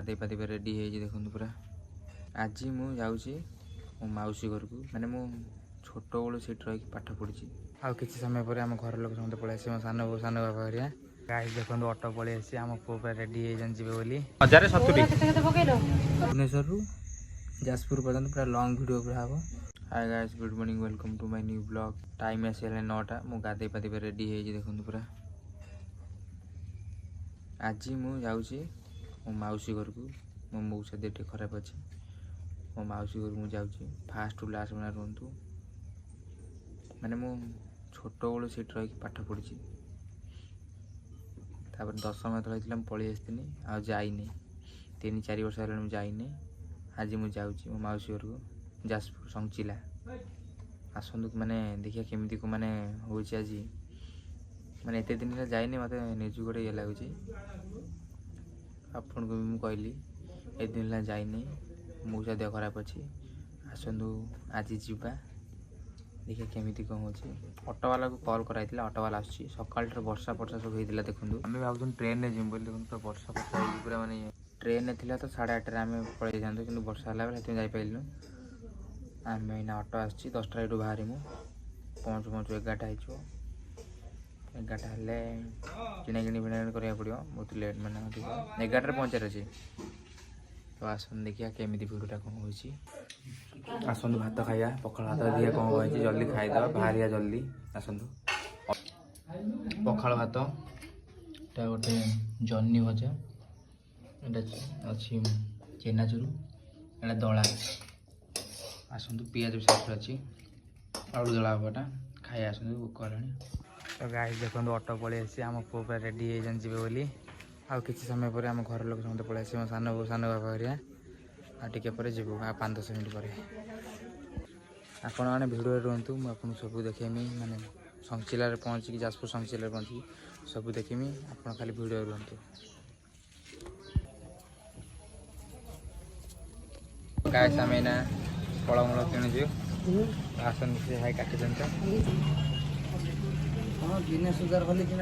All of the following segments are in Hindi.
गाधे पाधे रेडी है देखो पूरा। आज मु जाऊँगी मो मौसी घर को, माने मु छोट बड़ू सीट रही पाठ पढ़ी। आउ कि समय पर आम घर लोग समझते पलि आसे, मो सान बो सान बाबा हरिया गाइस देखो ऑटो पलि आसी आम पु पूरा रेडी जी बोली 1070 भुवनेश्वर जाजपुर पर्यंत पूरा लॉन्ग वीडियो पूरा हम। Hi guys, good morning, welcome to my new blog. Time आसी 9टा। मु गाधे पाधे रेडी है देखो पूरा। आज मु जाऊँगी मो मौसी घर को, मो मौसा देह टे खराब अच्छे। मो मौसी घर मुझे फास्ट टू लास्ट बना रुहतु, माने मु छोट बड़ू सीट रही पाठ पढ़ी। 10 मास तले पलि आसनी आईनी 3-4 वर्ष है जाइनी। आज मुझे जाऊँगी मो मौसी घर को जाजपुर संचिला। आसतु माने देखिए केमी को माने हो आज माने एत दिन जाइनी, मत निज गोटे ये लगुच। आपन को भी कहली ए दिन जाइनी, मौसा देह खराब अच्छी। आसतु आज जीवा देखिए केमी कौन हो। ऑटो वाला को कॉल कराई, ऑटो वाला आस सकाल वर्षा फर्षा सब होता देखो। आम भाव ट्रेन में जीव बोली देखो, पूरा वर्षा फर्षा पूरा माने ट्रेन में थी तो 8:30 आम पलि था कि वर्षा है जापरिलु। आम ना ऑटो आस 10टा यू बाहर मु पहुँचु 11टा हो। 11टा हेल्ले किଣା किणी फिणा करा पड़ो, बहुत लेट मैंने 11टार पहुँचार अच्छे। तो आसन देखिए केमी भिडटा कौन हो। आसतु भात खाइया, पखाल भात देखिए कौन हो, जल्दी खाईदे बाहरिया जल्दी। आसतु पखाल भात गोटे जन्नी भजा, अच्छी चेनाचुर, एटा दला। आसतु पियाज भी साथ अच्छी, आलू दला हवाटा खाई। आसतु भोक है। तो गाइस देखो ऑटो पलि आसी आम पु पूरा रेडी जी बोली। आउ कि समय पर आम घर लोग समझते पलि आसे, मो सान बो सान बाबा हरिया टिके पर जीवु 5-10 मिनट पर। आपण मैंने भिडियो रुहतु, मुझे सब देखेमी, माने संचिल पहुँचिकी जाजपुर संचिल पहुँची सब देखेमी। आप खाली भिडियो रुहतु। गाइस आम एना फलमूल किणुचु। आसन से हाई काटी दिखाँ बिना सुगार भले कि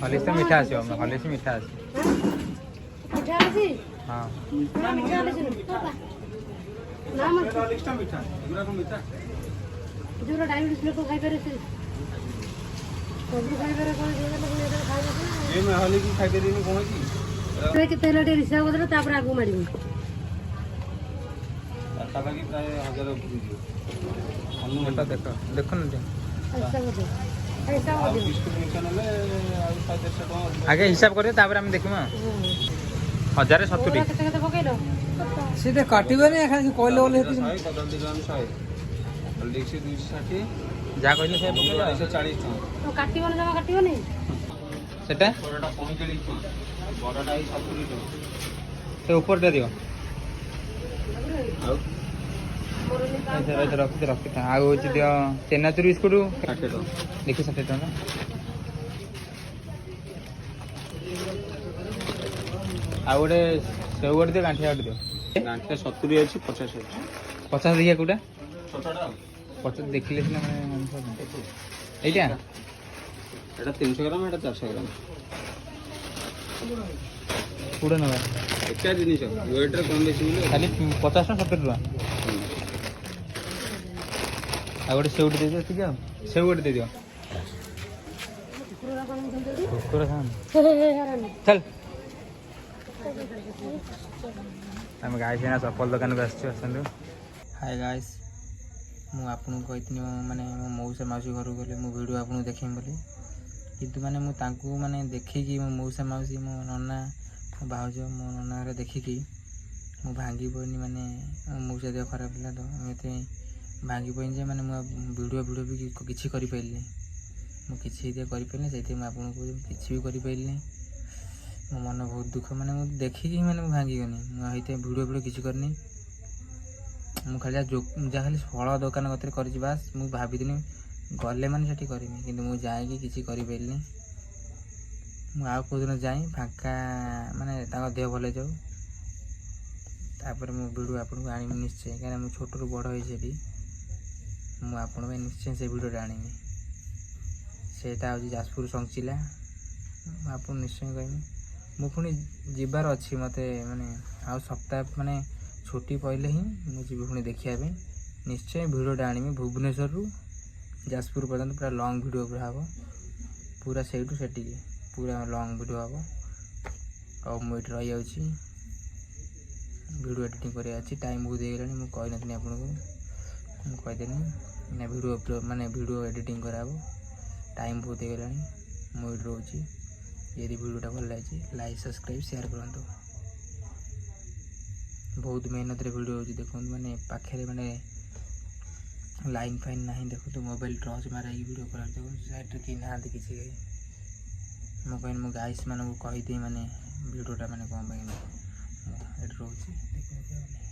हलिस तो मीठा आस, हलिस मीठा आस। हाँ तेल हिसाब कर आगू मार देख देख आगे हिसाब कर देख 1070 सीधे काटबे कहले बोले जहाँ कहले से 140 काटबो जमा काटबो सेटा से ऊपर दे दियो। रखते रखते आउ दियो चेनाचुर बिस्कुट देखी 60 टका। आ गोटे सेव गोटे दियो, गांठिया गोटे दियो। गांठिया 70 अच्छी 50 अच्छी 50 देखिए कौटा छोटा 50 देखिले सीना मैंने एटा एटा 300 ग्राम, एटा 400 ग्राम। कौटा नवा एका जिनिस वेट रे कम बेसी मिले खाली 50 ना 70 टका। आ गोटे सेव दे दियो, ठीक है सेव गोटे दे दियो। कुकुर खान चल आम गाय सीना चप्पल दुकान को आसलु। हाय गाइस, मु आपन कही माने मो मौसा मौसी घर गले मो वीडियो आपन देखेम बोली, किंतु माने मु तांकू माने देखिकी मो मौसा मौसी मो नन्ना मो भाउज मो नन्ना देखिकी मु भांगी पड़नी। माने मो मौसा देह खराब था तो एमती भांगी पड़नी जे माने मु वीडियो भी किसी करि पाइलनी, मु किसी दे करि पाइलनी। सेते मु आपन को किसी भी करि पाइलनी। मो मन बहुत दुख, माने मु देखिकी माने मु भांगी गनी। मु हेते वीडियो किसी करनी, मु खाली जा खाली फल दुकान कतरे कर बास। मु भाविदिनी गले माने सेठी करमी, किंतु मु जाइकी किसी करि पाइलनी। मु आउ को दिन जाई फांका माने ताको देह भले जाऊ, तापर मु वीडियो आपन को आनी निश्चय। कारण मु छोट रु बड़ होई सेठी, मु आपन निश्चय से वीडियो आनी। सेटा हो जाजपुर संचिला ମୁଁ ଆପଣଙ୍କୁ ନିଶ୍ଚୟ କହିବି। ମୁଁ ପୁଣି ଯିବାର ଅଛି ମୋତେ ମାନେ ଆଉ ସପ୍ତାହ ମାନେ ଛୁଟି ପଇଲେ ହିଁ ମୁଁ ଯିବି ପୁଣି ଦେଖିବା ପାଇଁ। ନିଶ୍ଚୟ ଭିଡ଼ିଓଟା ଆଣିବି ଭୁବନେଶ୍ୱରରୁ ଯାଜପୁର ପର୍ଯ୍ୟନ୍ତ ପୁରା ଲଙ୍ଗ୍ ଭିଡ଼ିଓ ପୁରା ହେବ, ପୁରା ସେଇଠୁ ସେଠିକି ପୁରା ଲଙ୍ଗ୍ ଭିଡ଼ିଓ ହେବ। ଆଉ ମୁଁ ଏଠି ରହିଯାଉଛି, ଭିଡ଼ିଓ ଏଡ଼ିଟିଂ କରିବା ଅଛି। ଟାଇମ୍ ବହୁତ ହେଇଗଲାଣି, ମୁଁ କହିନଥିଲି ଆପଣଙ୍କୁ, ମୁଁ କହିଦେଲି ନା ଭିଡ଼ିଓ ଏଡ଼ିଟିଂ କରାହେବ। ଟାଇମ୍ ବହୁତ ହେଇଗଲାଣି, ମୁଁ ଏଠି ରହୁଛି। ଯଦି ଭିଡ଼ିଓଟା ଭଲ ଲାଗିଛି ଲାଇକ୍ ସବସ୍କ୍ରାଇବ୍ ସେୟାର କରନ୍ତୁ। ବହୁତ ମେହନତରେ ଭିଡ଼ିଓ ହେଉଛି ଦେଖନ୍ତୁ, ମାନେ ପାଖରେ ମାନେ ଲାଇନ୍ ଫାଇନ୍ ନାହିଁ ଦେଖନ୍ତୁ, ମୋବାଇଲ୍ ଟର୍ଚ୍ଚ ମାରିକି ଭିଡ଼ିଓ କରାଯାଉଛି। ଦେଖନ୍ତୁ ସାଇଡ଼୍ରେ କେହି ନାହାନ୍ତି କିଛି। ମୁଁ କହିଲି ମୁଁ ଗାଇସ୍ ମାନଙ୍କୁ କହିଦିଏ ମାନେ ଭିଡ଼ିଓଟା ମାନେ କ'ଣ ପାଇଁ ମୁଁ ଏଠି ରହୁଛି ଦେଖନ୍ତୁ।